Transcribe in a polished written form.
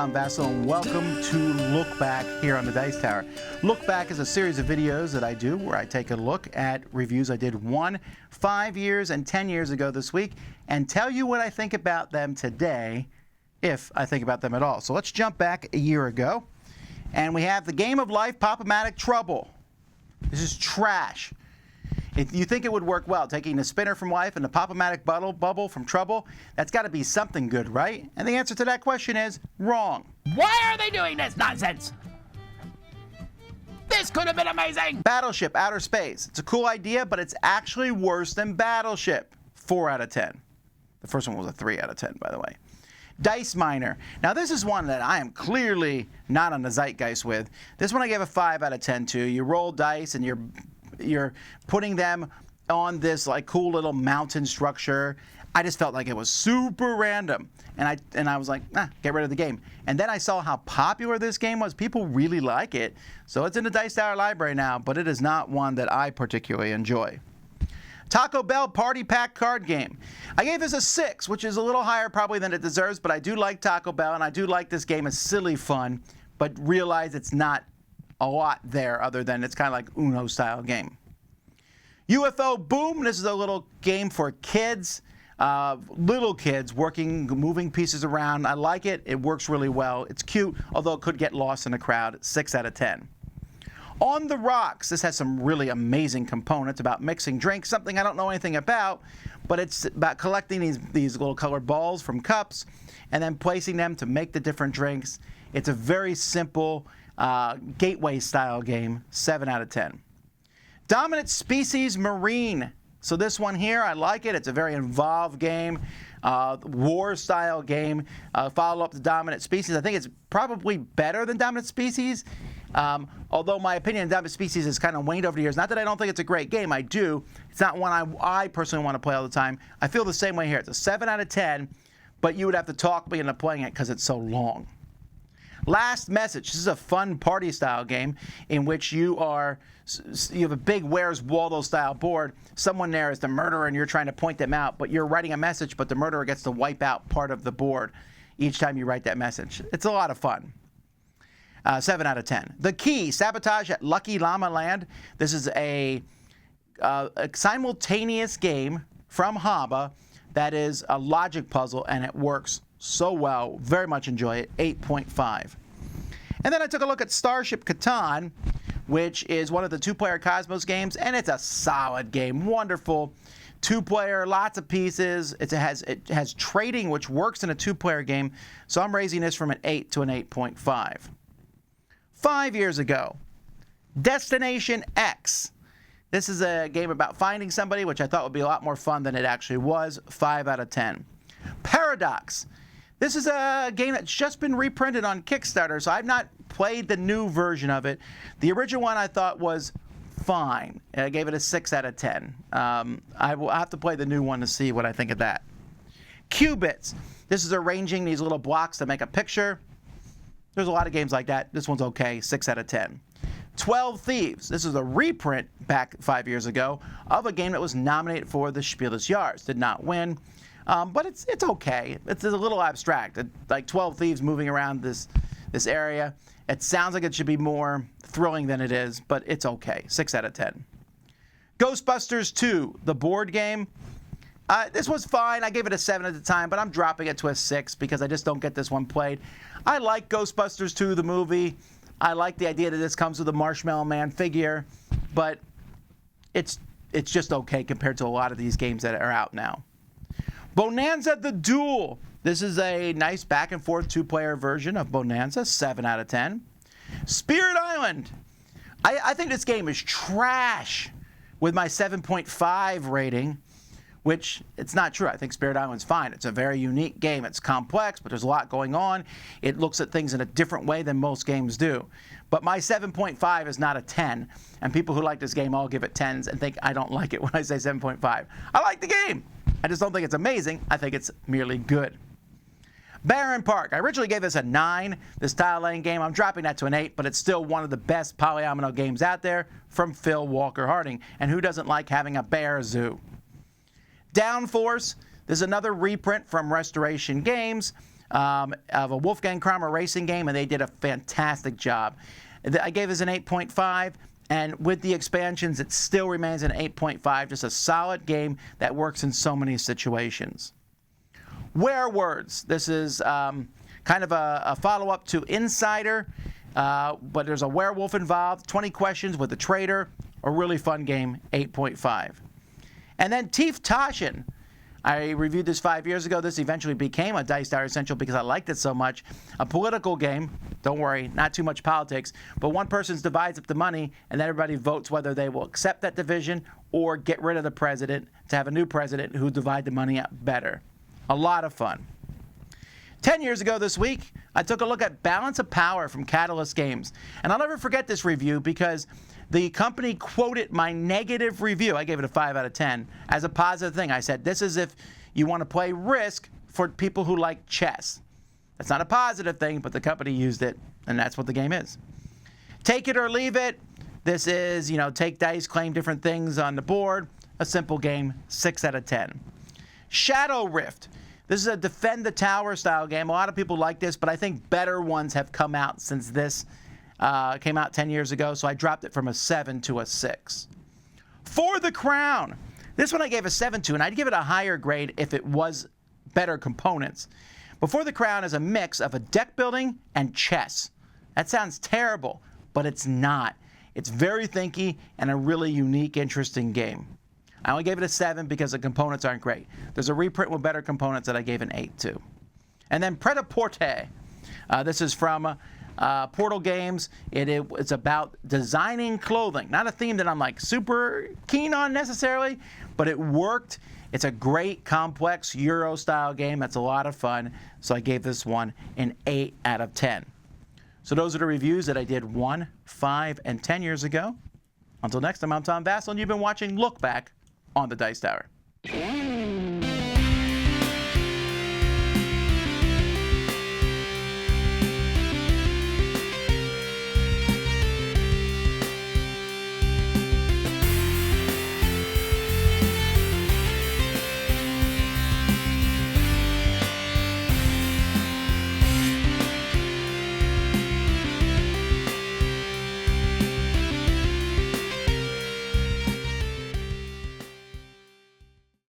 I'm Vasel, and welcome to Look Back here on the Dice Tower. Look Back is a series of videos that I do where I take a look at reviews I did 5 years and 10 years ago this week and tell you what I think about them today, if I think about them at all. So let's jump back a year ago, and we have the Game of Life Pop-O-Matic Trouble. This is trash. If you think it would work well, taking the spinner from Life and the Pop-O-Matic bubble from Trouble, that's got to be something good, right? And the answer to that question is wrong. Why are they doing this nonsense? This could have been amazing! Battleship Outer Space. It's a cool idea, but it's actually worse than Battleship. 4 out of 10. The first one was a 3 out of 10, by the way. Dice Miner. Now, this is one that I am clearly not on the zeitgeist with. This one I gave a 5 out of 10 to. You roll dice and you're putting them on this like cool little mountain structure. I just felt like it was super random, and I was like, get rid of the game. And then I saw how popular this game was. People really like it, so it's in the Dice Tower library now, but it is not one that I particularly enjoy. Taco Bell Party Pack card game. I gave this a 6, which is a little higher probably than it deserves, but I do like Taco Bell, and I do like this game. It's silly fun, but realize it's not a lot there other than it's kind of like Uno style game. UFO Boom. This is a little game for kids, little kids moving pieces around. I like it. It works really well. It's cute, although it could get lost in the crowd. 6 out of 10. On the Rocks. This has some really amazing components about mixing drinks, something I don't know anything about, but it's about collecting these little colored balls from cups and then placing them to make the different drinks. It's a very simple gateway style game. 7 out of 10. Dominant Species Marine. So this one here, I like it. It's a very involved game, war style game. Follow up to Dominant Species. I think it's probably better than Dominant Species. Although my opinion on Dominant Species has kind of waned over the years. Not that I don't think it's a great game. I do. It's not one I personally want to play all the time. I feel the same way here. It's a 7 out of 10, but you would have to talk me into playing it because it's so long. Last Message. This is a fun party style game in which you have a big Where's Waldo style board. Someone there is the murderer and you're trying to point them out, but you're writing a message, but the murderer gets to wipe out part of the board each time you write that message. It's a lot of fun. 7 out of 10. The Key. Sabotage at Lucky Llama Land. This is a simultaneous game from Haba that is a logic puzzle, and it works so well. Very much enjoy it. 8.5. And then I took a look at Starship Catan, which is one of the two-player Cosmos games, and it's a solid game. Wonderful. Two-player, lots of pieces. It has trading, which works in a two-player game, so I'm raising this from an 8 to an 8.5. 5 years ago, Destination X. This is a game about finding somebody, which I thought would be a lot more fun than it actually was. 5 out of 10. Paradox. This is a game that's just been reprinted on Kickstarter, so I've not played the new version of it. The original one I thought was fine, and I gave it a 6 out of 10. I will have to play the new one to see what I think of that. Qubits. This is arranging these little blocks to make a picture. There's a lot of games like that. This one's okay, 6 out of 10. 12 Thieves. This is a reprint back 5 years ago of a game that was nominated for the Spiel des Jahres. Did not win, but it's okay. It's a little abstract. Like 12 Thieves moving around this area. It sounds like it should be more thrilling than it is, but it's okay. 6 out of 10. Ghostbusters 2, the board game. This was fine. I gave it a 7 at the time, but I'm dropping it to a 6 because I just don't get this one played. I like Ghostbusters 2, the movie. I like the idea that this comes with a Marshmallow Man figure, but it's just okay compared to a lot of these games that are out now. Bonanza the Duel. This is a nice back and forth two-player version of Bonanza. 7 out of 10. Spirit Island. I think this game is trash with my 7.5 rating, which it's not true. I think Spirit Island's fine. It's a very unique game. It's complex, but there's a lot going on. It looks at things in a different way than most games do. But my 7.5 is not a 10, and people who like this game all give it 10s and think I don't like it when I say 7.5. I like the game. I just don't think it's amazing. I think it's merely good. Barren Park. I originally gave this a 9, this tile laying game. I'm dropping that to an 8, but it's still one of the best polyomino games out there from Phil Walker Harding. And who doesn't like having a bear zoo? Downforce. This is another reprint from Restoration Games. of a Wolfgang Kramer racing game, and they did a fantastic job. I gave this an 8.5, and with the expansions, it still remains an 8.5, just a solid game that works in so many situations. Werewords. This is kind of a follow-up to Insider, but there's a werewolf involved. 20 questions with a trader. A really fun game, 8.5. And then Tief Taschen. I reviewed this 5 years ago. This eventually became a Dice Tower Essential because I liked it so much. A political game. Don't worry, not too much politics. But one person divides up the money, and then everybody votes whether they will accept that division or get rid of the president to have a new president who divide the money up better. A lot of fun. 10 years ago this week, I took a look at Balance of Power from Catalyst Games. And I'll never forget this review because the company quoted my negative review. I gave it a 5 out of 10 as a positive thing. I said, this is if you want to play Risk for people who like chess. That's not a positive thing, but the company used it, and that's what the game is. Take it or leave it. This is, take dice, claim different things on the board. A simple game, 6 out of 10. Shadow Rift. This is a defend the tower style game. A lot of people like this, but I think better ones have come out since this came out 10 years ago, so I dropped it from a 7 to a 6. For the Crown. This one I gave a 7 to, and I'd give it a higher grade if it was better components. Before the Crown is a mix of a deck building and chess. That sounds terrible, but it's not. It's very thinky and a really unique, interesting game. I only gave it a 7 because the components aren't great. There's a reprint with better components that I gave an 8 to. And then Pret-a-Porter. This is from Portal Games. It's about designing clothing. Not a theme that I'm like super keen on necessarily, but it worked. It's a great, complex Euro-style game. That's a lot of fun. So I gave this one an 8 out of 10. So those are the reviews that I did 1, 5, and 10 years ago. Until next time, I'm Tom Vasel, and you've been watching Look Back on the Dice Tower.